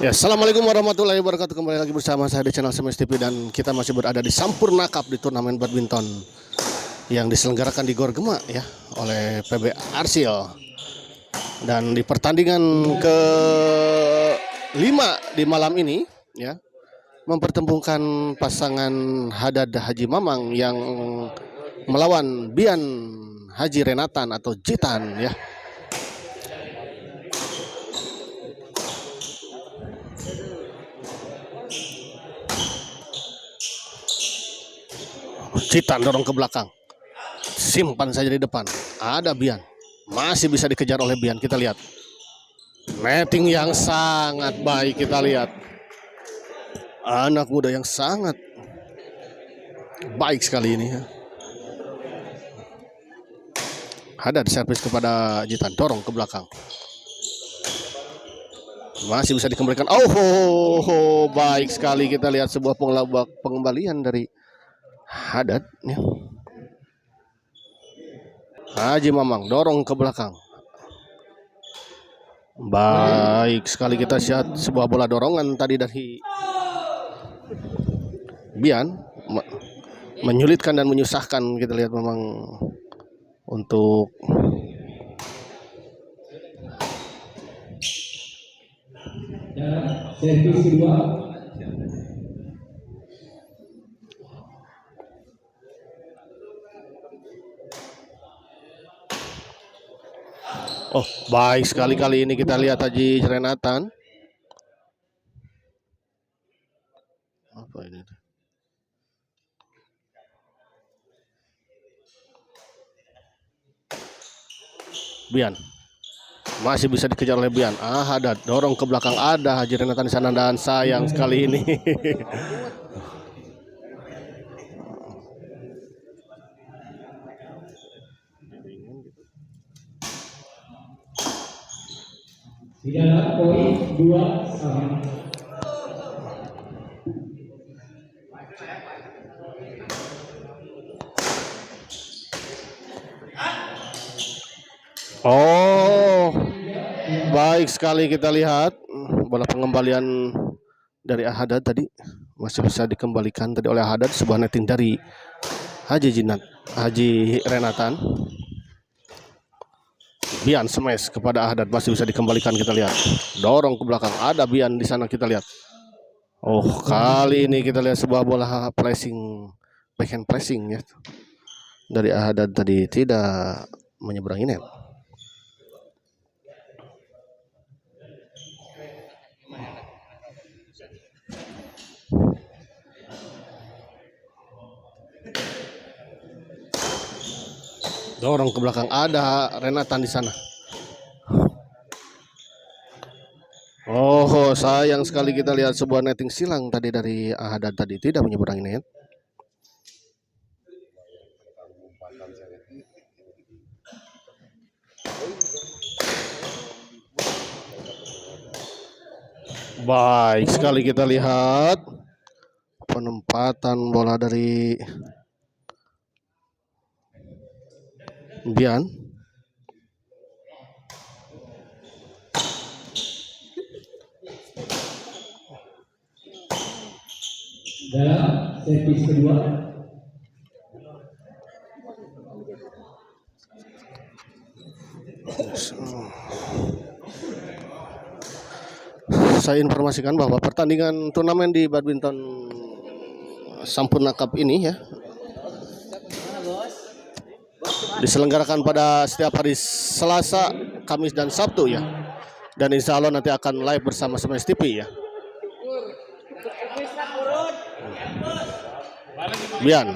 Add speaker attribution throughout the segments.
Speaker 1: Ya, assalamualaikum warahmatullahi wabarakatuh. Kembali lagi bersama saya di channel Semes TV dan kita masih berada di Sampurna Cup di turnamen badminton yang diselenggarakan di Gor Gema ya oleh PB Arsil. Dan di pertandingan ke-5 di malam ini ya mempertemukan pasangan Hadad Haji Mamang yang melawan Bian Haji Renatan atau Jitan ya. Jitan dorong ke belakang, simpan saja di depan. Ada Bian, masih bisa dikejar oleh Bian. Kita lihat netting yang sangat baik. Kita lihat anak muda yang sangat baik sekali ini ya. Hadad servis kepada Jitan, dorong ke belakang, masih bisa dikembalikan. Oh, baik sekali. Kita lihat sebuah pengembalian dari Hadad ya. Haji Mamang dorong ke belakang. Baik sekali, kita lihat sebuah bola dorongan tadi dari Bian, menyulitkan dan menyusahkan. Kita lihat memang untuk
Speaker 2: servis kedua.
Speaker 1: oh baik sekali kali ini. Kita lihat Haji Renatan. Apa ini? Bian masih bisa dikejar oleh Bian. Hadad dorong ke belakang. Ada Haji Renatan di sana dan sayang sekali ini.
Speaker 2: Tidak poin 2 sama.
Speaker 1: Oh, baik sekali. Kita lihat bola pengembalian dari Hadad tadi masih bisa dikembalikan tadi oleh Hadad. Sebuah netting dari Haji Renatan. Bian smash kepada Hadad, masih bisa dikembalikan. Kita lihat dorong ke belakang. Ada Bian di sana. Kita lihat. Oh, kali ini kita lihat sebuah bola pressing, backhand pressing ya dari Hadad tadi, tidak menyeberangi net. Dorong ke belakang. Ada Renatan di sana. Oh, sayang sekali. Kita lihat sebuah netting silang tadi dari Hadad tadi, tidak menyeberangi net. Baik sekali, kita lihat penempatan bola dari Bian.
Speaker 2: Dalam servis kedua.
Speaker 1: Saya informasikan bahwa pertandingan turnamen di badminton Sampurna Cup ini ya diselenggarakan pada setiap hari Selasa, Kamis, dan Sabtu ya. Dan insya Allah nanti akan live bersama Semes TV ya. Bian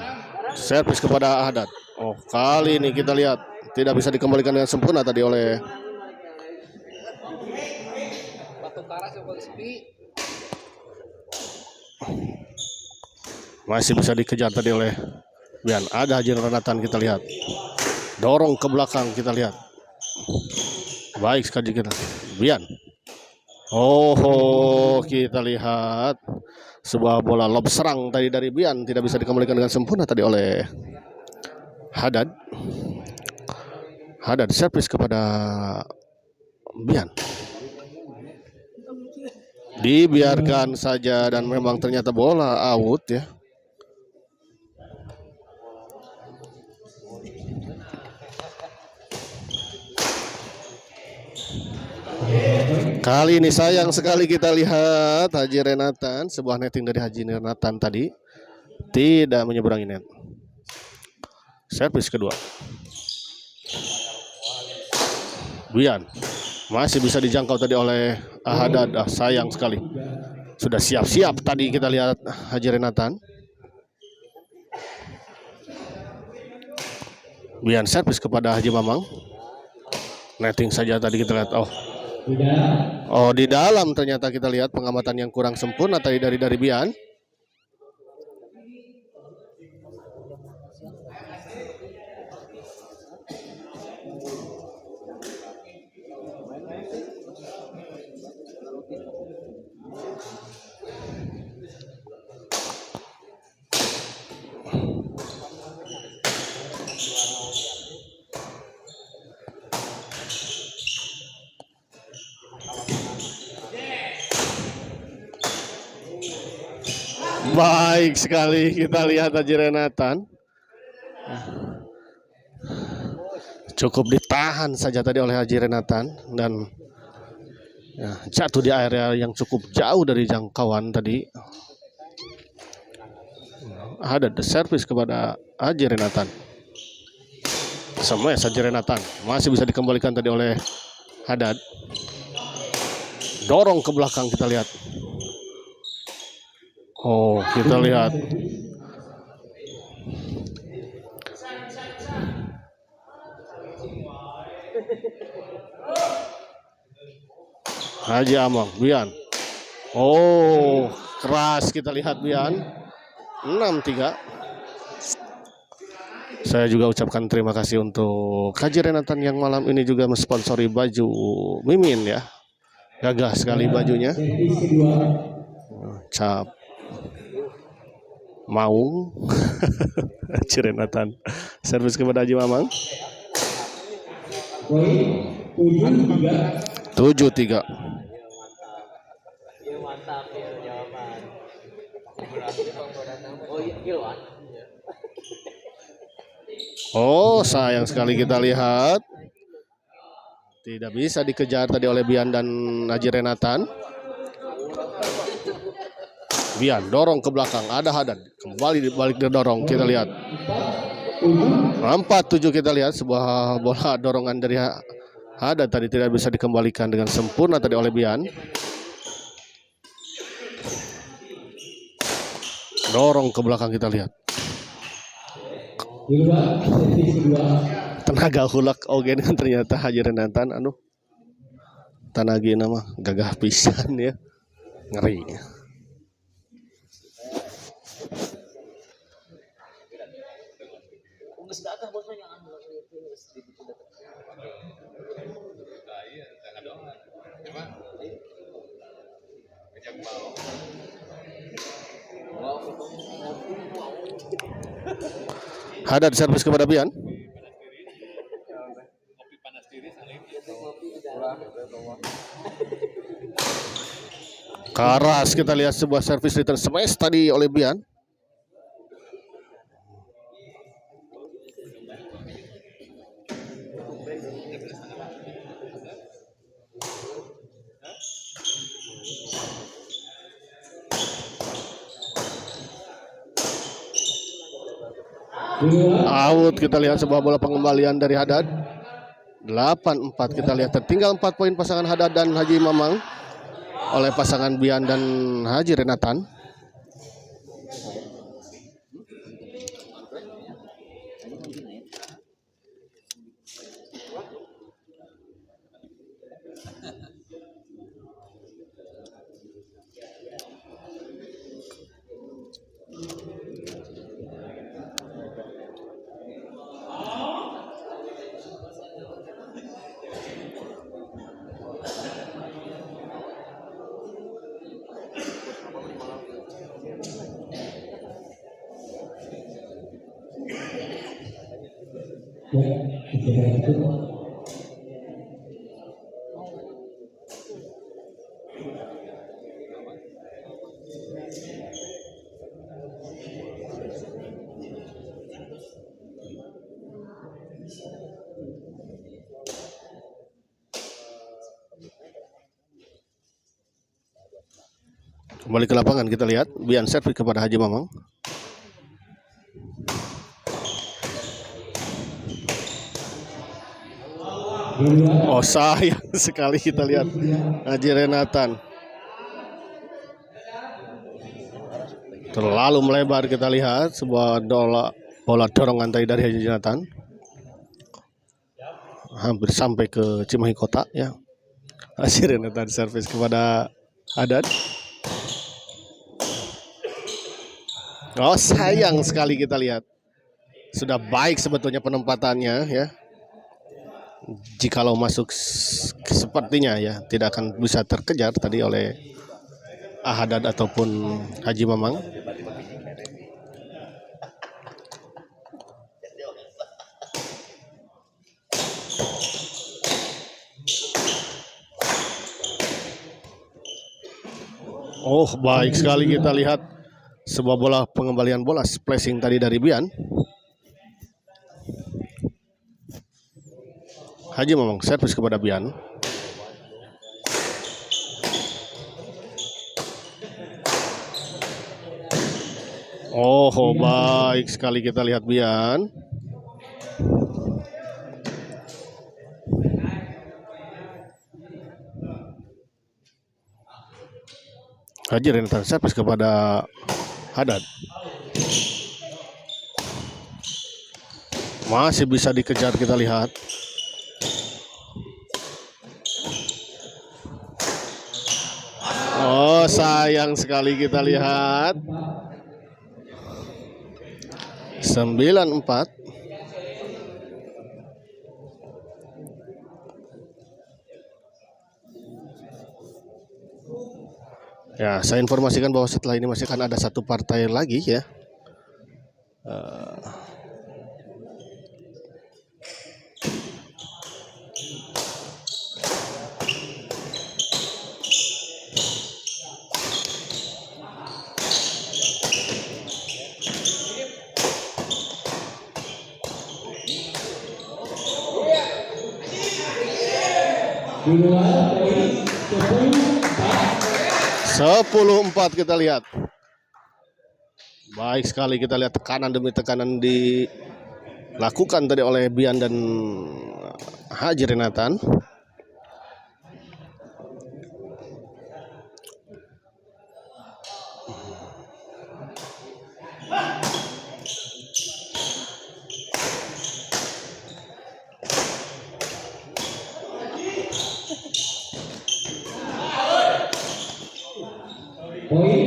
Speaker 1: servis kepada Hadad. Oh, kali ini kita lihat tidak bisa dikembalikan dengan sempurna tadi oleh masih bisa dikejar tadi oleh Bian. Ada Haji Renatan. Kita lihat dorong ke belakang. Kita lihat baik sekali kita Bian. Oh, kita lihat sebuah bola lob serang tadi dari Bian, tidak bisa dikembalikan dengan sempurna tadi oleh Hadad. Hadad servis kepada Bian. Dibiarkan saja dan memang ternyata bola out ya. Kali ini sayang sekali kita lihat Haji Renatan, sebuah netting dari Haji Renatan tadi tidak menyeberangi net. Servis kedua. Bian masih bisa dijangkau tadi oleh Ahadad. Sayang sekali. Sudah siap-siap tadi kita lihat Haji Renatan. Bian servis kepada Haji Mamang. Netting saja tadi kita lihat. Oh di dalam ternyata kita lihat pengamatan yang kurang sempurna tadi dari Bian. Baik sekali kita lihat Haji Renatan. Cukup ditahan saja tadi oleh Haji Renatan dan ya, jatuh di area yang cukup jauh dari jangkauan tadi. Ada servis kepada Haji Renatan. Smash Haji Renatan masih bisa dikembalikan tadi oleh Hadad. Dorong ke belakang kita lihat. Oh, kita lihat. Haji Amang, Bian. Oh, keras kita lihat Bian. 6-3. Saya juga ucapkan terima kasih untuk Haji Renatan yang malam ini juga mensponsori baju Mimin ya. Gagah sekali bajunya. Cap Maung. Haji Renatan. Servis kepada Haji Mamang. 7-3. Oh, sayang sekali kita lihat. Tidak bisa dikejar tadi oleh Bian dan Haji Renatan. Bian dorong ke belakang, ada Hadad. Kembali balik didorong, kita lihat. 4-7 kita lihat sebuah bola dorongan dari Hadad tadi tidak bisa dikembalikan dengan sempurna tadi oleh Bian. Dorong ke belakang kita lihat. Tenaga hulak ogen ternyata Haji Renatan tanagi nama gagah pisan ya. Ngeri. Hadad servis kepada Bian. Keras kita lihat sebuah servis return smash tadi oleh Bian. Out kita lihat sebuah bola pengembalian dari Hadad. 8-4 kita lihat tertinggal 4 poin pasangan Hadad dan Haji Mamang oleh pasangan Bian dan Haji Renatan. Kembali ke lapangan kita lihat Bian servis kepada Haji Mamang. Oh sayang sekali kita lihat Haji Renatan. Terlalu melebar kita lihat sebuah bola dorongan tadi dari Haji Renatan. Hampir sampai ke Cimahi Kota ya. Haji Renatan servis kepada Hadad. Oh sayang sekali kita lihat. Sudah baik sebetulnya penempatannya ya. Jikalau masuk sepertinya ya tidak akan bisa terkejar tadi oleh Hadad ataupun Haji Mamang. Oh baik sekali kita lihat sebuah bola pengembalian bola splashing tadi dari Bian. Haji Mamang servis kepada Bian. Oh baik sekali kita lihat Bian. Haji Renatan servis kepada Hadad. Masih bisa dikejar kita lihat. Oh sayang sekali kita lihat. 9-4. Ya, saya informasikan bahwa setelah ini masih akan ada satu partai lagi ya.
Speaker 2: Di luar poin
Speaker 1: 10-4 kita lihat. Baik sekali kita lihat tekanan demi tekanan dilakukan tadi oleh Bian dan Haji Renatan.
Speaker 2: poin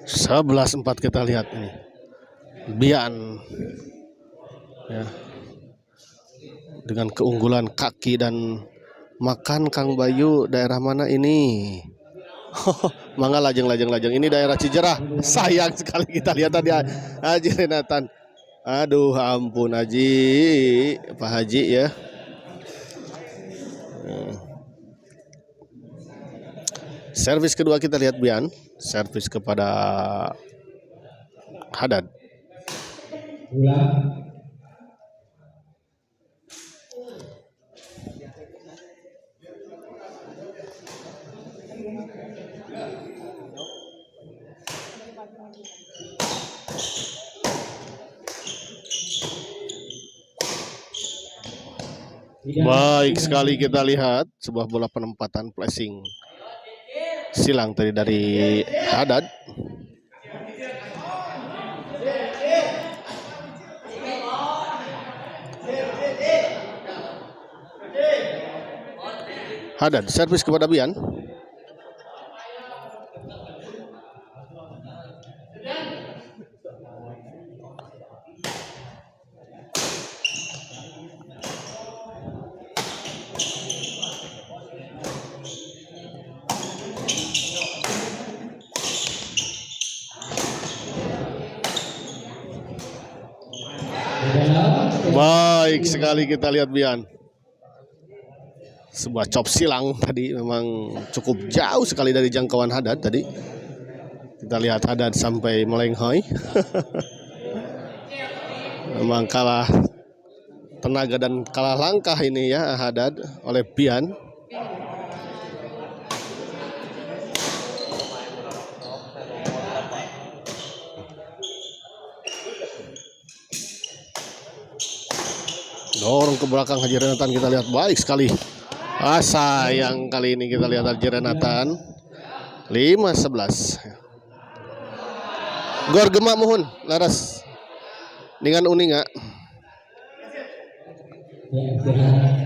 Speaker 1: 11-4 kita lihat ini. Bian ya. Dengan keunggulan kaki dan makan Kang Bayu daerah mana ini? Mangga lajeng ini daerah Cijerah. Sayang sekali kita lihat tadi Haji Renatan. Aduh ampun Haji, Pak Haji ya. Servis kedua kita lihat Bian, servis kepada Hadad.
Speaker 2: ulang.
Speaker 1: Baik sekali kita lihat sebuah bola penempatan flashing silang tadi dari Hadad. Hadad servis kepada Bian. Baik sekali kita lihat Bian. Sebuah chop silang tadi memang cukup jauh sekali dari jangkauan Hadad tadi. Kita lihat Hadad sampai melenghoy. Memang kalah tenaga dan kalah langkah ini ya Hadad oleh Bian. Dorong ke belakang Haji Renatan, kita lihat baik sekali. Sayang kali ini kita lihat Haji Renatan. 5-11. Gor gemak mohon laras dengan uninga.
Speaker 2: Ya, istirahat.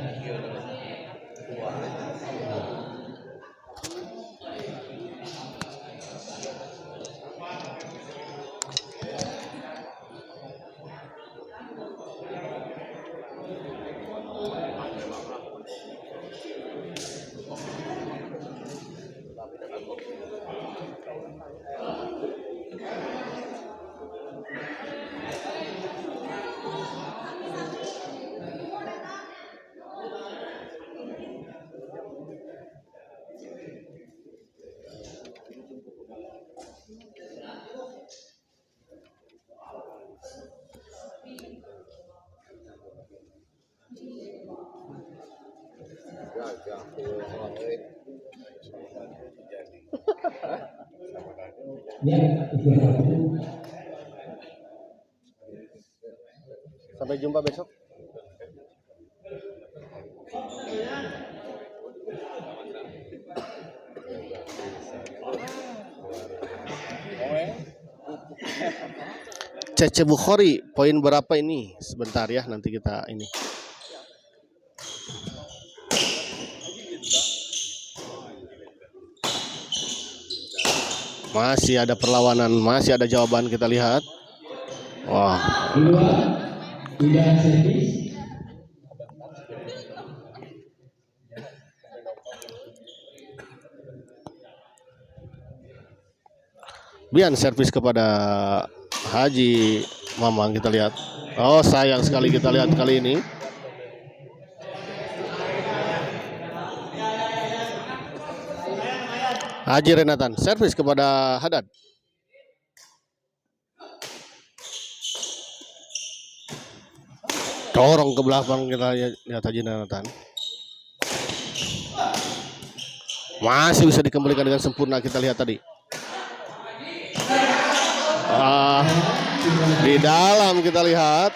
Speaker 2: Ya, istirahat.
Speaker 1: Sampai jumpa besok. Cece Bukhari, poin berapa ini? Sebentar ya, nanti kita ini. Masih ada perlawanan, masih ada jawaban, kita lihat. Wah.
Speaker 2: Dua, tidak servis.
Speaker 1: Bian servis kepada Haji Mamang, kita lihat. Oh, sayang sekali kita lihat kali ini. Haji Renatan servis kepada Hadad. Dorong ke belakang, kita lihat Haji Renatan. Masih bisa dikembalikan dengan sempurna, kita lihat tadi. Di dalam kita lihat.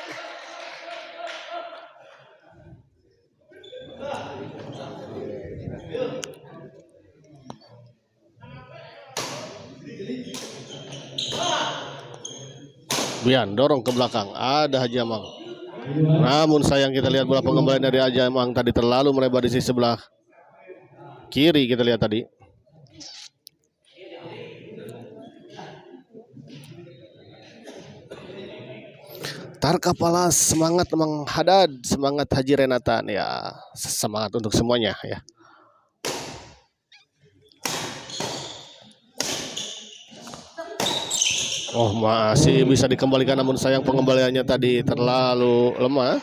Speaker 1: Bian dorong ke belakang, ada Haji Amang. Namun sayang kita lihat bola pengembalian dari Haji Amang tadi terlalu melebar di sisi sebelah kiri, kita lihat tadi. Tar kepala semangat Mang Hadad, semangat Haji Renatan ya, semangat untuk semuanya ya. Oh, masih bisa dikembalikan, namun sayang pengembaliannya tadi terlalu lemah.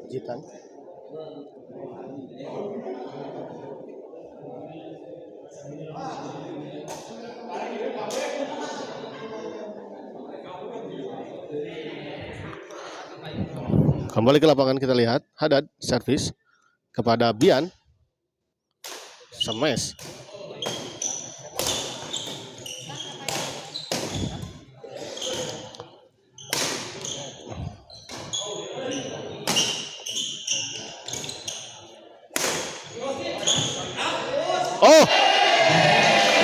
Speaker 1: Jitan. Kembali ke lapangan, kita lihat Hadad servis kepada Bian. Smash. Oh,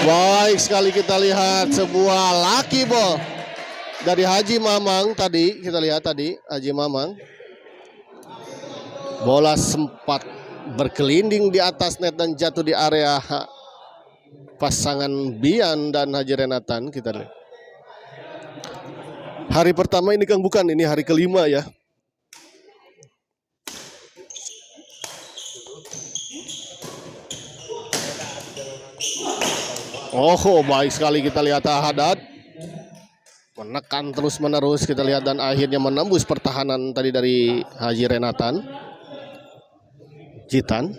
Speaker 1: baik sekali kita lihat sebuah lucky ball dari Haji Mamang tadi. Kita lihat tadi Haji Mamang. Bola sempat berkelinding di atas net dan jatuh di area pasangan Bian dan Haji Renatan. Kita lihat. Hari pertama ini Kang, bukan, ini hari kelima ya. Oh, baik sekali kita lihat Hadad menekan terus menerus, kita lihat, dan akhirnya menembus pertahanan tadi dari Haji Renatan. Jitan.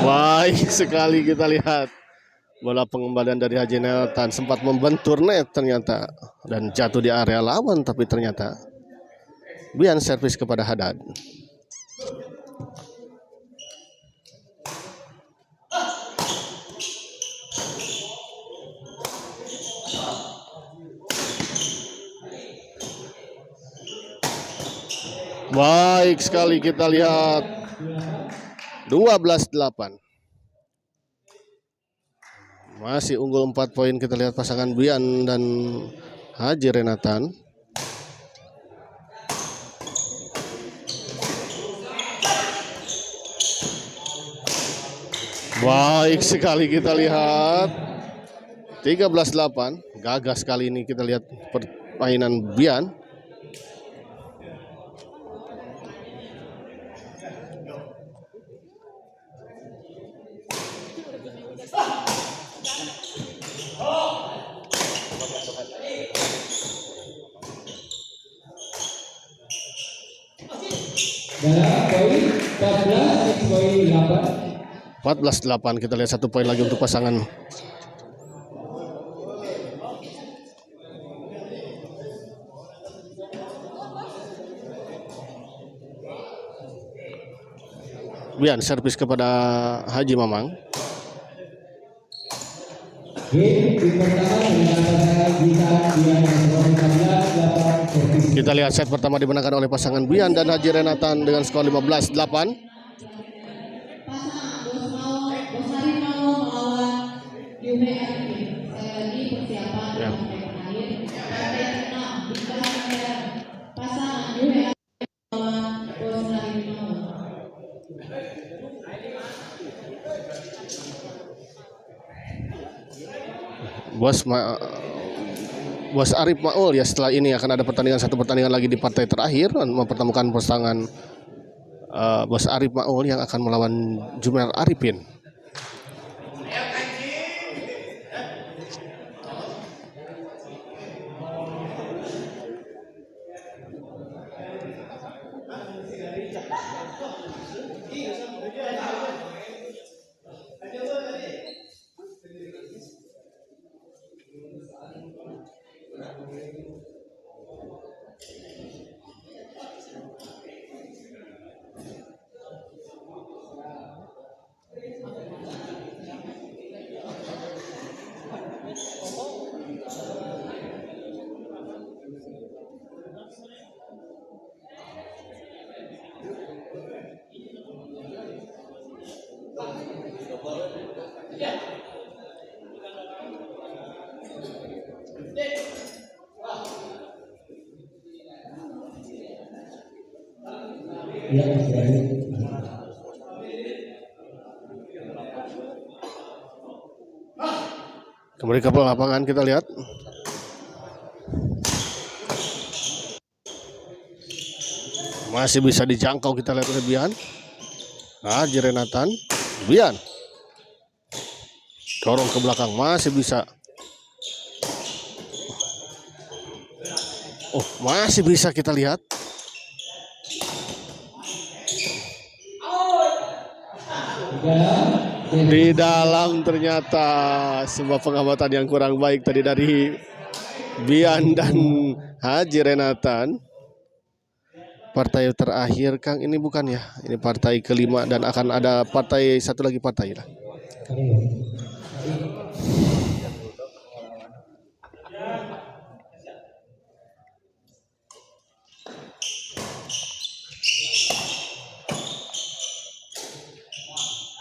Speaker 1: Baik sekali kita lihat. Bola pengembalian dari Haji Renatan sempat membentur net ternyata dan jatuh di area lawan, tapi ternyata Bian servis kepada Hadad. Baik sekali kita lihat 12-8. Masih unggul 4 poin kita lihat pasangan Bian dan Haji Renatan. Baik sekali kita lihat 13-8. Gagas kali ini kita lihat permainan Bian.
Speaker 2: Dalam poin 14 poin 8.
Speaker 1: 14-8 kita lihat 1 poin lagi untuk pasangan Bian servis kepada Haji Mamang. Kita lihat set pertama dimenangkan oleh pasangan Bian dan Haji Renatan dengan skor 15-8. Bos Arif Maul ya, setelah ini akan ada satu pertandingan lagi di partai terakhir mempertemukan pasangan Bos Arif Maul yang akan melawan Jumer Arifin. Kembali ke lapangan kita lihat. Masih bisa dijangkau kita lihat oleh Bian. Haji Renatan, Bian. Dorong ke belakang masih bisa. Oh, masih bisa kita lihat. Di dalam ternyata sebuah pengamatan yang kurang baik tadi dari Bian dan Haji Renatan. Partai terakhir Kang ini bukan ya, ini partai kelima dan akan ada partai satu lagi partai lah.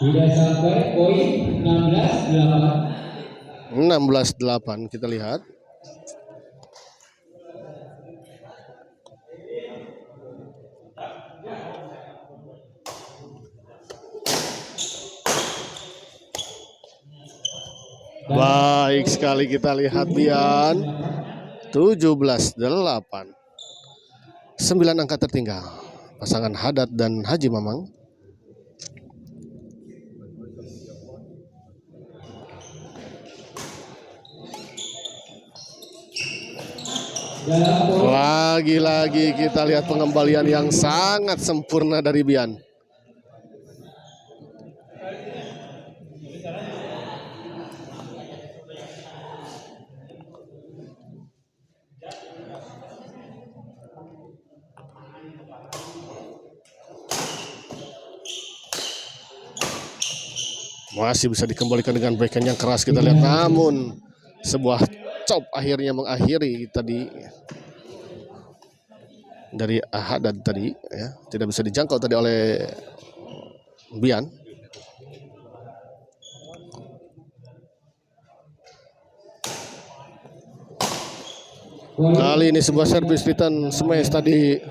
Speaker 2: Sudah sampai poin 16-8.
Speaker 1: 16-8 kita lihat. Baik sekali kita lihat Bian. 17-8. 9 angka tertinggal. Pasangan Hadad dan Haji Mamang.
Speaker 2: dalam poin.
Speaker 1: Lagi-lagi kita lihat pengembalian yang sangat sempurna dari Bian. Masih bisa dikembalikan dengan backhand yang keras kita lihat, namun sebuah chop akhirnya mengakhiri tadi dari Ahadad tadi ya, tidak bisa dijangkau tadi oleh Bian. Kali ini sebuah servis return smash tadi.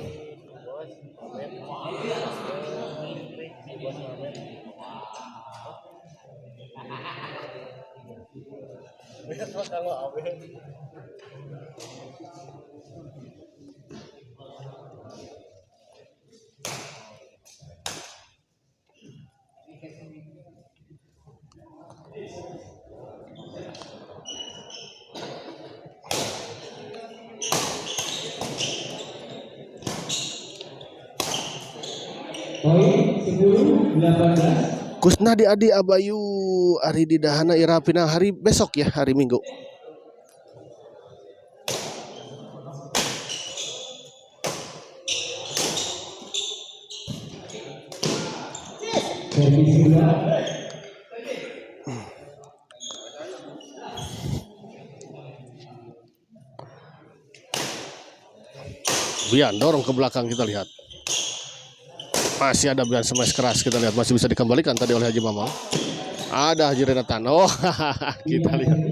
Speaker 2: Poin 10-18.
Speaker 1: Kusnadi Adi Abayu Ari Didahana Irapina hari besok ya, hari Minggu.
Speaker 2: Servis kedua.
Speaker 1: Bian dorong ke belakang kita lihat. Masih ada Bian smash keras kita lihat, masih bisa dikembalikan tadi oleh Haji Mamang. Ada Haji Renatan. Oh, kita lihat.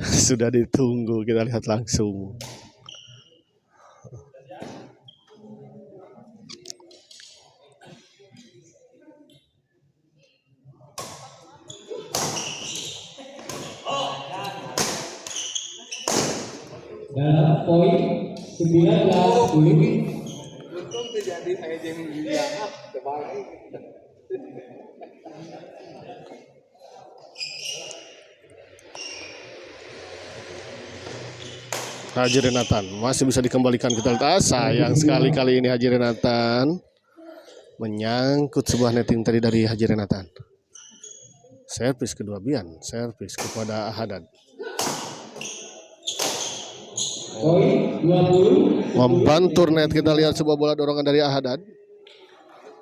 Speaker 1: Sudah ditunggu, kita lihat langsung.
Speaker 2: Dalam poin 19-10.
Speaker 3: Jadi saya jeng dia terbalik.
Speaker 1: Haji Renatan masih bisa dikembalikan kita lihat. Sayang sekali kali ini Haji Renatan menyangkut sebuah netting tadi dari Haji Renatan. Servis kedua Bian, servis kepada Ahadad.
Speaker 2: Poin 20.
Speaker 1: Membantur net, kita lihat sebuah bola dorongan dari Ahadad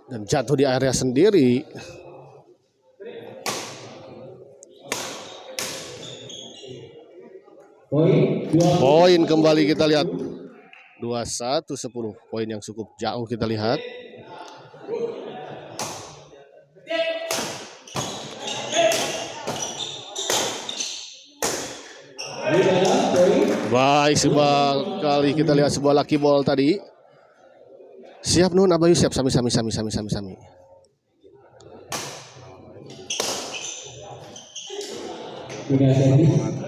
Speaker 1: dan jatuh di area sendiri. Poin kembali kita lihat 21-10, poin yang cukup jauh kita lihat. Baik, sebuah kali kita lihat sebuah lucky ball tadi. Siap Nun Abayu, siap sami.
Speaker 2: Sudah servis.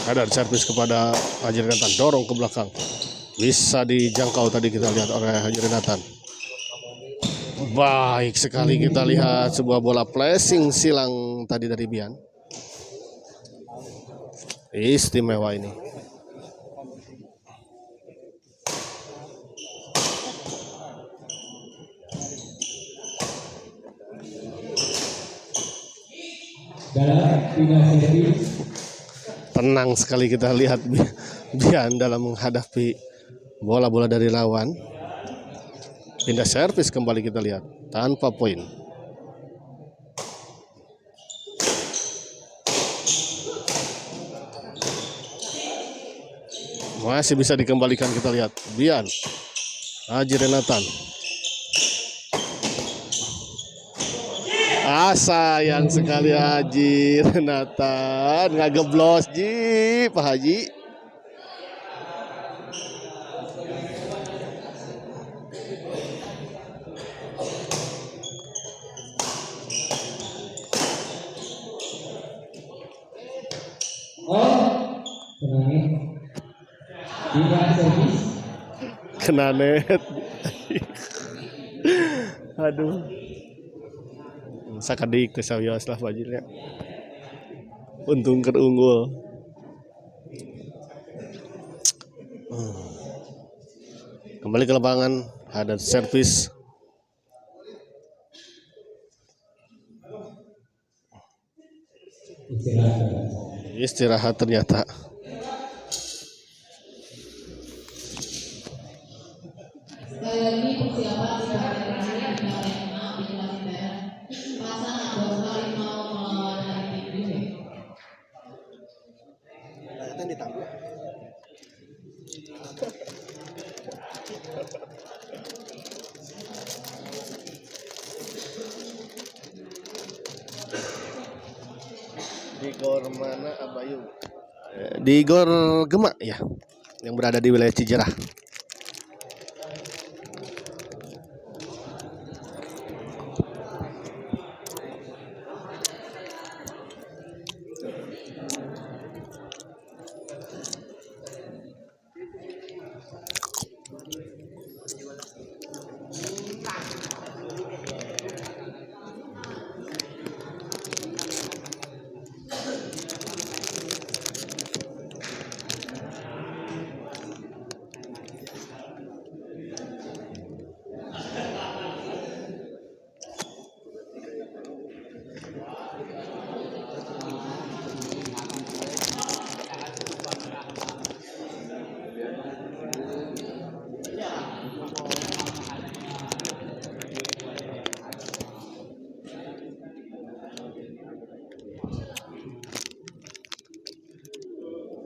Speaker 1: Ada servis kepada Haji Renatan, dorong ke belakang. Bisa dijangkau tadi kita lihat oleh Haji Renatan. Baik sekali kita lihat sebuah bola flashing silang tadi dari Bian. Istimewa ini.
Speaker 2: Dalam final servis.
Speaker 1: Tenang sekali kita lihat Bian dalam menghadapi bola-bola dari lawan. Pindah servis kembali kita lihat tanpa poin. Masih bisa dikembalikan kita lihat Bian, Haji Renatan. Sayang sekali Haji Renatan nggak geblos Ji Pak Haji.
Speaker 2: Tiga servis.
Speaker 1: Kena net. Aduh. Sakadik ke sawios lah Fajil ya. Untung unggul. Kembali ke lapangan, ada servis. Istirahat ternyata.
Speaker 4: Sekali lagi persiapan di partai terakhir di partai 6 di kelas perak. Pasang Agosma Rimau melawan Arifin Juve.
Speaker 1: Di gor mana Abayu? Di gor Gema ya, yang berada di wilayah Cijerah.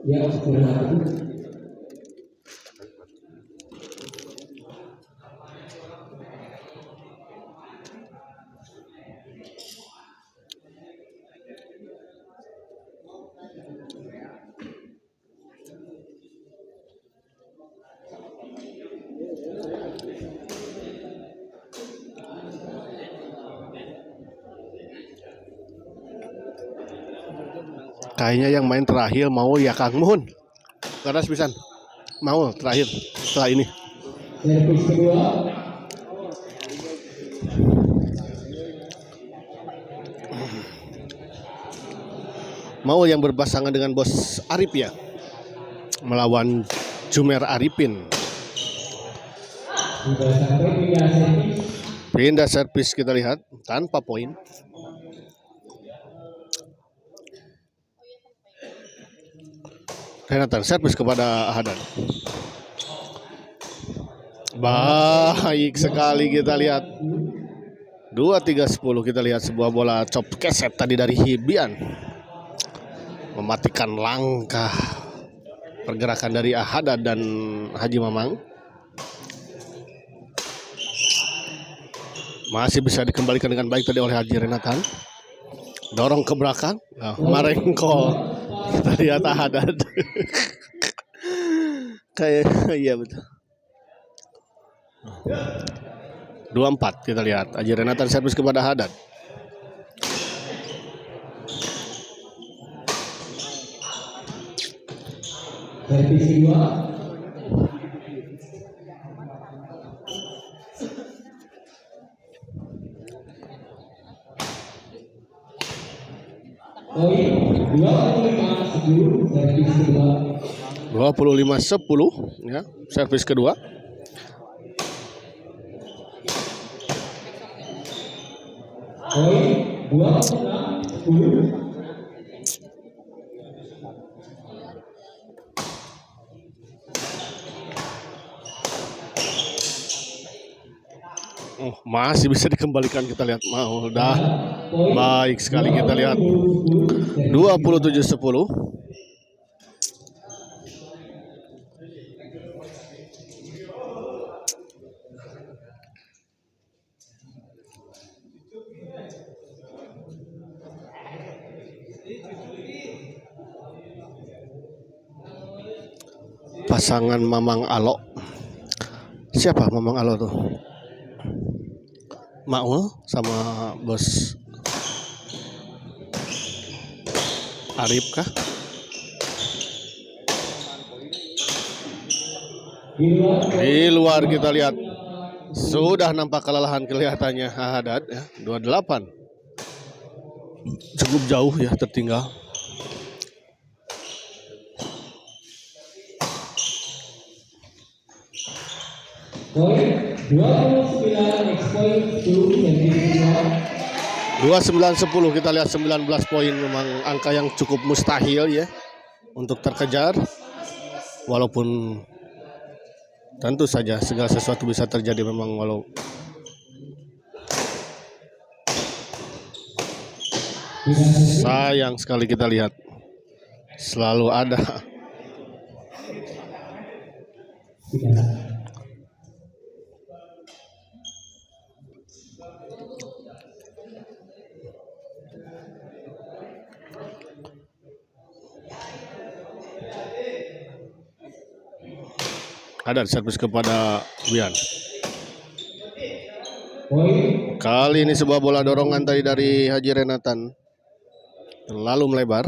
Speaker 2: Ya, istirahat.
Speaker 1: Kayaknya yang main terakhir mau ya Kang Mun. Karas pisan. Mau terakhir setelah ini.
Speaker 2: Servis kedua.
Speaker 1: Mau yang berpasangan dengan Bos Arif ya. Melawan Jumer Arifin.
Speaker 2: Sudah sampai pindah servis.
Speaker 1: Pindah servis kita lihat tanpa poin. Renatan servis kepada Hadan. Baik sekali kita lihat. 2-3-10 kita lihat sebuah bola chop keset tadi dari Hibian. Mematikan langkah pergerakan dari Hadan dan Haji Mamang. Masih bisa dikembalikan dengan baik tadi oleh Haji Renatan. Dorong ke belakang. Nah, Marengko. Kita lihat Hadan. Kayak iya betul. 2-4 kita lihat. Haji Renatan servis kepada Hadan.
Speaker 2: Servis kedua. Poin 25-10 servis kedua.
Speaker 1: 25-10 ya, servis kedua.
Speaker 2: Poin 26-10.
Speaker 1: Oh, masih bisa dikembalikan kita lihat. Mau udah baik sekali kita lihat. 27-10. Pasangan Mamang Alo. Siapa Mamang Alo tuh? Maul sama Bos Arif kah? Di luar kita lihat sudah nampak kelelahan kelihatannya Hadad ya, 28. Cukup jauh ya tertinggal.
Speaker 2: Poin 29 next point
Speaker 1: 29-10 kita lihat 19 poin memang angka yang cukup mustahil ya untuk terkejar, walaupun tentu saja segala sesuatu bisa terjadi memang walau sayang sekali kita lihat selalu ada servis kepada Bian. Kali ini sebuah bola dorongan tadi dari Haji Renatan lalu melebar.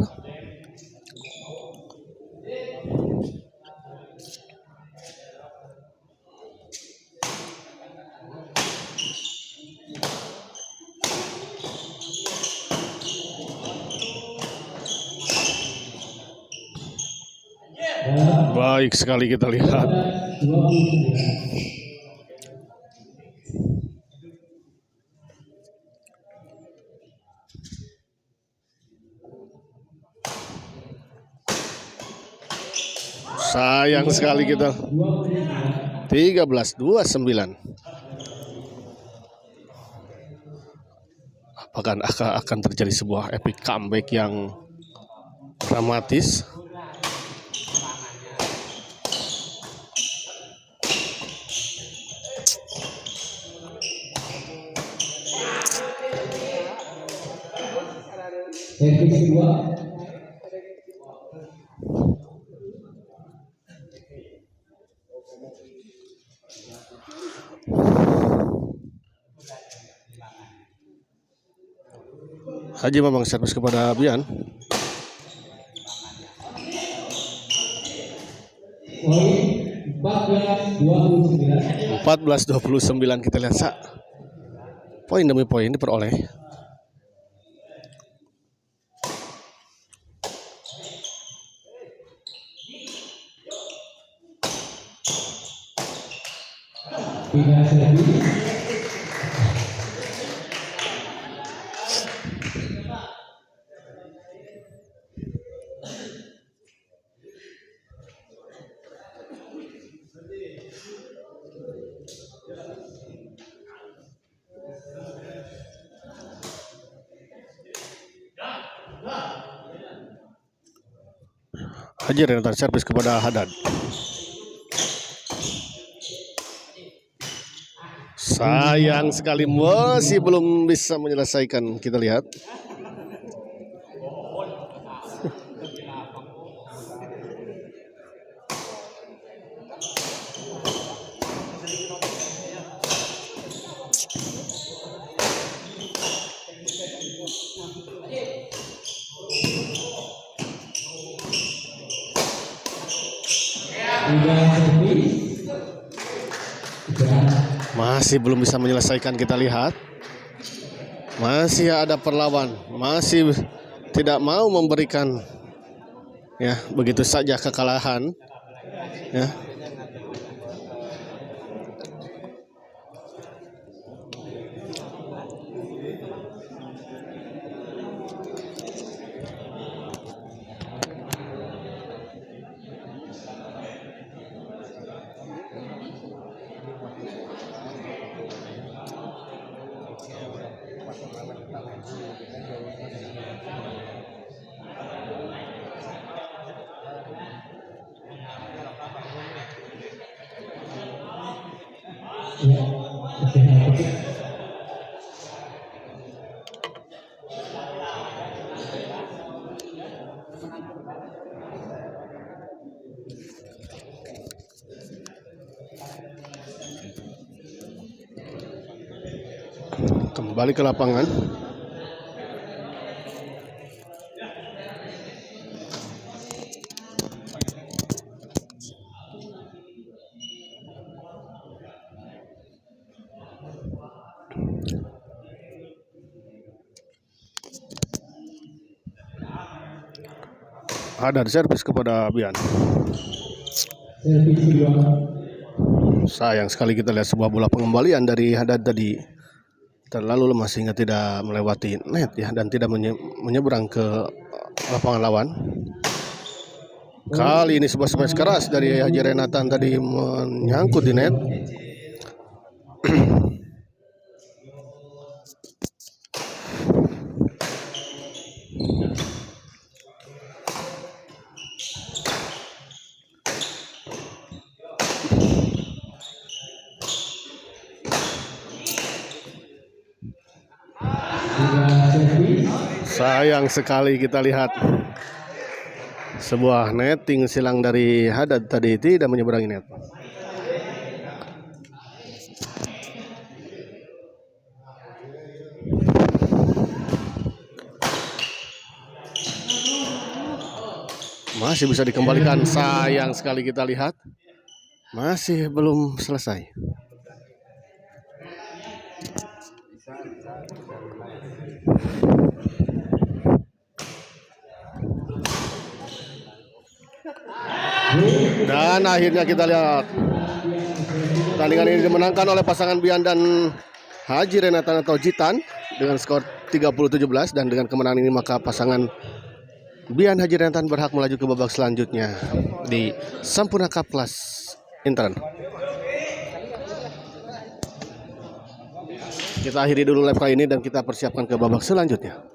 Speaker 1: Baik sekali kita lihat. Sayang sekali kita. 13-29. Apakah akan terjadi sebuah epic comeback yang dramatis?
Speaker 2: servis kedua.
Speaker 1: Haji memang servis kepada Bian.
Speaker 2: Poin
Speaker 1: 14-29 kita lihat poin demi poin diperoleh.
Speaker 2: Pindah servis.
Speaker 1: Haji Renatan servis kepada Hadad. Sayang sekali masih belum bisa menyelesaikan, kita lihat. Masih belum bisa menyelesaikan, kita lihat. Masih ada perlawan, masih tidak mau memberikan ya begitu saja kekalahan ya. Kembali ke lapangan. Ada servis kepada Bian.
Speaker 2: Servis kedua.
Speaker 1: Sayang sekali kita lihat sebuah bola pengembalian dari Hadad tadi terlalu lemah sehingga tidak melewati net ya, dan tidak menyeberang ke lapangan lawan. Kali ini sebuah smash keras dari Haji Renatan tadi menyangkut di net. Sayang sekali kita lihat sebuah netting silang dari Hadad tadi tidak menyeberangi net. Masih bisa dikembalikan. Sayang sekali kita lihat masih belum selesai. Dan akhirnya kita lihat pertandingan ini dimenangkan oleh pasangan Bian dan Haji Renatan atau Jitan dengan skor 30-17, dan dengan kemenangan ini maka pasangan Bian Haji Renatan berhak melaju ke babak selanjutnya di Sampurna Cup kelas intern. Kita akhiri dulu live kali ini dan kita persiapkan ke babak selanjutnya.